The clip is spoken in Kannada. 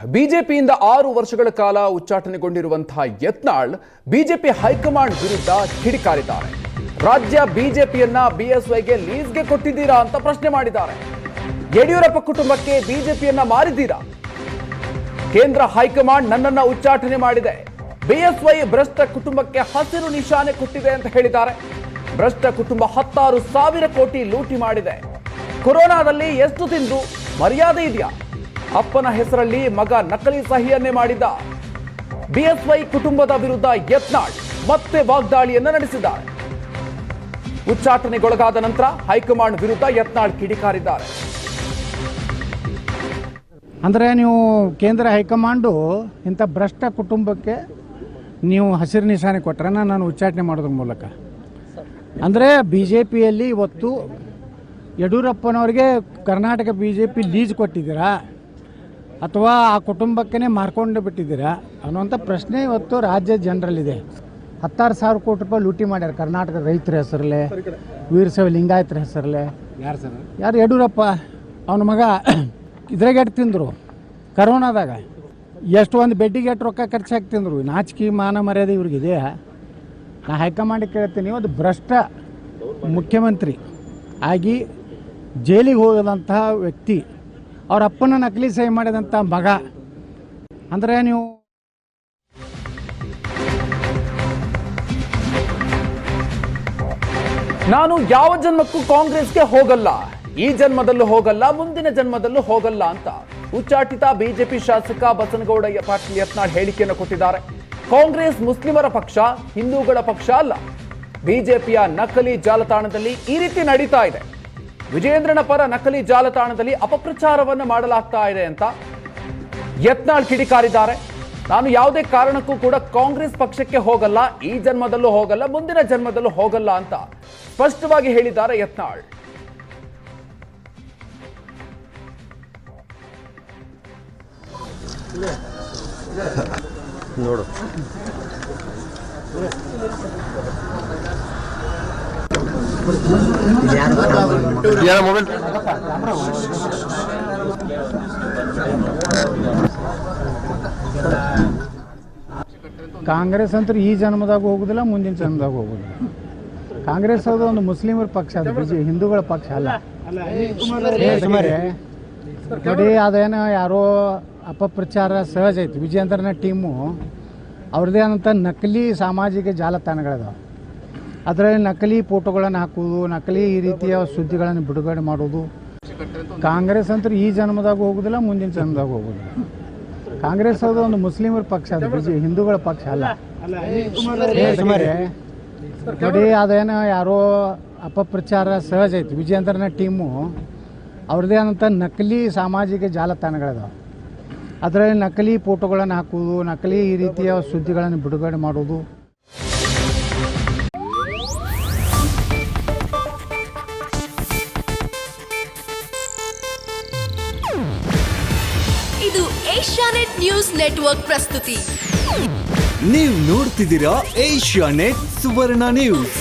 ಬಿಜೆಪಿಯಿಂದ 6 ವರ್ಷಗಳ ಕಾಲ ಉಚ್ಚಾಟನೆಗೊಂಡಿರುವಂತಹ ಯತ್ನಾಳ್ ಬಿಜೆಪಿ ಹೈಕಮಾಂಡ್ ವಿರುದ್ಧ ಕಿಡಿಕಾರಿದ್ದಾರೆ. ರಾಜ್ಯ ಬಿಜೆಪಿಯನ್ನ ಬಿಎಸ್ವೈಗೆ ಲೀಸ್ಗೆ ಕೊಟ್ಟಿದ್ದೀರಾ ಅಂತ ಪ್ರಶ್ನೆ ಮಾಡಿದ್ದಾರೆ. ಯಡಿಯೂರಪ್ಪ ಕುಟುಂಬಕ್ಕೆ ಬಿಜೆಪಿಯನ್ನ ಮಾರಿದ್ದೀರಾ? ಕೇಂದ್ರ ಹೈಕಮಾಂಡ್ ನನ್ನನ್ನ ಉಚ್ಚಾಟನೆ ಮಾಡಿದೆ. ಬಿಎಸ್ವೈ ಭ್ರಷ್ಟ ಕುಟುಂಬಕ್ಕೆ ಹಸಿರು ನಿಶಾನೆ ಕೊಟ್ಟಿದೆ ಅಂತ ಹೇಳಿದ್ದಾರೆ. ಭ್ರಷ್ಟ ಕುಟುಂಬ 16,000 ಕೋಟಿ ಲೂಟಿ ಮಾಡಿದೆ. ಕೊರೋನಾದಲ್ಲಿ ಎಷ್ಟು ತಿಂದು ಮರ್ಯಾದೆ ಇದೆಯಾ? ಅಪ್ಪನ ಹೆಸರಲ್ಲಿ ಮಗ ನಕಲಿ ಸಹಿಯನ್ನೇ ಮಾಡಿದ್ದ. ಬಿಎಸ್ವೈ ಕುಟುಂಬದ ವಿರುದ್ಧ ಯತ್ನಾಳ್ ಮತ್ತೆ ವಾಗ್ದಾಳಿಯನ್ನ ನಡೆಸಿದ್ದಾರೆ. ಉಚ್ಚಾಟನೆಗೊಳಗಾದ ನಂತರ ಹೈಕಮಾಂಡ್ ವಿರುದ್ಧ ಯತ್ನಾಳ್ ಕಿಡಿಕಾರಿದ್ದಾರೆ. ಅಂದರೆ ನೀವು ಕೇಂದ್ರ ಹೈಕಮಾಂಡು ಇಂಥ ಭ್ರಷ್ಟ ಕುಟುಂಬಕ್ಕೆ ನೀವು ಹಸಿರು ನಿಶಾನೆ ಕೊಟ್ಟರೆ ನಾನು ಉಚ್ಚಾಟನೆ ಮಾಡೋದ್ರ ಮೂಲಕ ಅಂದರೆ ಬಿ ಜೆ ಪಿಯಲ್ಲಿ ಇವತ್ತು ಯಡಿಯೂರಪ್ಪನವ್ರಿಗೆ Karnataka BJP lease ಕೊಟ್ಟಿದ್ದೀರಾ ಅಥವಾ ಆ ಕುಟುಂಬಕ್ಕೇ ಮಾರ್ಕೊಂಡು ಬಿಟ್ಟಿದ್ದೀರಾ ಅನ್ನುವಂಥ ಪ್ರಶ್ನೆ ಇವತ್ತು ರಾಜ್ಯ ಜನರಲ್ಲಿದೆ. 16,000 ಕೋಟಿ ರೂಪಾಯಿ ಲೂಟಿ ಮಾಡ್ಯಾರ ಕರ್ನಾಟಕದ ರೈತರ ಹೆಸರಲ್ಲೇ, ವೀರಶೈವ ಲಿಂಗಾಯತರ ಹೆಸರಲ್ಲೇ. ಯಾರು? ಯಡಿಯೂರಪ್ಪ ಅವನ ಮಗ ಇದ್ರಾಗೆಟ್ಟು ತಿಂದರು. ಕರೋನಾದಾಗ ಎಷ್ಟು ಒಂದು ಬೆಡ್ಡಿಗೆ ಎಷ್ಟು ರೊಕ್ಕ ಖರ್ಚಾಗಿ ತಿಂದರು. ನಾಚಿಕೆ ಮಾನ ಮರ್ಯಾದೆ ಇವ್ರಿಗಿದೆ. ನಾ ಹೈಕಮಾಂಡಿಗೆ ಕೇಳ್ತೀನಿ, ಒಂದು ಭ್ರಷ್ಟ ಮುಖ್ಯಮಂತ್ರಿ ಆಗಿ ಜೈಲಿಗೆ ಹೋಗದಂತಹ ವ್ಯಕ್ತಿ, ಅವ್ರ ಅಪ್ಪನ ನಕಲಿ ಸಹಿ ಮಾಡಿದಂಥ ಮಗ, ಅಂದರೆ ನೀವು ನಾನು ಯಾವ ಜನ್ಮಕ್ಕೂ ಕಾಂಗ್ರೆಸ್ಗೆ ಹೋಗಲ್ಲ, ಈ ಜನ್ಮದಲ್ಲೂ ಹೋಗಲ್ಲ, ಮುಂದಿನ ಜನ್ಮದಲ್ಲೂ ಹೋಗಲ್ಲ ಅಂತ ಉಚ್ಚಾಟಿತ ಬಿಜೆಪಿ ಶಾಸಕ ಬಸನಗೌಡ ಪಾಟೀಲ್ ಯತ್ನಾಳ್ ಹೇಳಿಕೆಯನ್ನು ಕೊಟ್ಟಿದ್ದಾರೆ. ಕಾಂಗ್ರೆಸ್ ಮುಸ್ಲಿಮರ ಪಕ್ಷ, ಹಿಂದೂಗಳ ಪಕ್ಷ ಅಲ್ಲ. ಬಿಜೆಪಿಯ ನಕಲಿ ಜಾಲತಾಣದಲ್ಲಿ ಈ ರೀತಿ ನಡೀತಾ ಇದೆ. ವಿಜಯೇಂದ್ರನ ಪರ ನಕಲಿ ಜಾಲತಾಣದಲ್ಲಿ ಅಪಪ್ರಚಾರವನ್ನು ಮಾಡಲಾಗ್ತಾ ಇದೆ ಅಂತ ಯತ್ನಾಳ್ ಕಿಡಿಕಾರಿದ್ದಾರೆ. ನಾನು ಯಾವುದೇ ಕಾರಣಕ್ಕೂ ಕೂಡ ಕಾಂಗ್ರೆಸ್ ಪಕ್ಷಕ್ಕೆ ಹೋಗಲ್ಲ, ಈ ಜನ್ಮದಲ್ಲೂ ಹೋಗಲ್ಲ, ಮುಂದಿನ ಜನ್ಮದಲ್ಲೂ ಹೋಗಲ್ಲ ಅಂತ ಸ್ಪಷ್ಟವಾಗಿ ಹೇಳಿದ್ದಾರೆ ಯತ್ನಾಳ್. ನೋಡು ಮೊಬೈಲ್ ಕಾಂಗ್ರೆಸ್ ಅಂತೂ ಈ ಜನ್ಮದಾಗ ಹೋಗುದಿಲ್ಲ, ಮುಂದಿನ ಜನ್ಮದಾಗ ಹೋಗುದಿಲ್ಲ. ಕಾಂಗ್ರೆಸ್ ಅದು ಒಂದು ಮುಸ್ಲಿಮರ ಪಕ್ಷ, ಅದು ಹಿಂದೂಗಳ ಪಕ್ಷ ಅಲ್ಲ. ನೋಡಿ, ಅದೇನೋ ಯಾರೋ ಅಪಪ್ರಚಾರ ಸಹಜ ಐತಿ. ವಿಜಯೇಂದ್ರನ ಟೀಮು ಅವ್ರದ್ದೇ ಆದಂಥ ನಕಲಿ ಸಾಮಾಜಿಕ ಜಾಲತಾಣಗಳಿದಾವೆ. ಅದರಲ್ಲಿ ನಕಲಿ ಫೋಟೋಗಳನ್ನು ಹಾಕೋದು, ನಕಲಿ ಈ ರೀತಿಯ ಸುದ್ದಿಗಳನ್ನು ಬಿಡುಗಡೆ ಮಾಡೋದು. ಕಾಂಗ್ರೆಸ್ ಅಂತೂ ಈ ಜನ್ಮದಾಗ ಹೋಗುದಿಲ್ಲ, ಮುಂದಿನ ಜನ್ಮದಾಗ ಹೋಗುದಿಲ್ಲ. ಕಾಂಗ್ರೆಸ್ ಅದು ಒಂದು ಮುಸ್ಲಿಮರ ಪಕ್ಷ, ಅದು ಹಿಂದೂಗಳ ಪಕ್ಷ ಅಲ್ಲ. ನೋಡಿ, ಅದೇನೋ ಯಾರೋ ಅಪಪ್ರಚಾರ ಸಹಜ ಐತಿ. ವಿಜಯೇಂದ್ರನ ಟೀಮು ಅವ್ರದ್ದೇ ಆದಂಥ ನಕಲಿ ಸಾಮಾಜಿಕ ಜಾಲತಾಣಗಳಿದಾವೆ. ಅದರಲ್ಲಿ ನಕಲಿ ಫೋಟೋಗಳನ್ನು ಹಾಕೋದು, ನಕಲಿ ಈ ರೀತಿಯ ಸುದ್ದಿಗಳನ್ನು ಬಿಡುಗಡೆ ಮಾಡೋದು. ಇದು ಏಷ್ಯಾನೆಟ್ ನ್ಯೂಸ್ ನೆಟ್ವರ್ಕ್ ಪ್ರಸ್ತುತಿ. ನೀವು ನೋಡ್ತಿದ್ದೀರಾ ಏಷ್ಯಾನೆಟ್ ಸುವರ್ಣ ನ್ಯೂಸ್.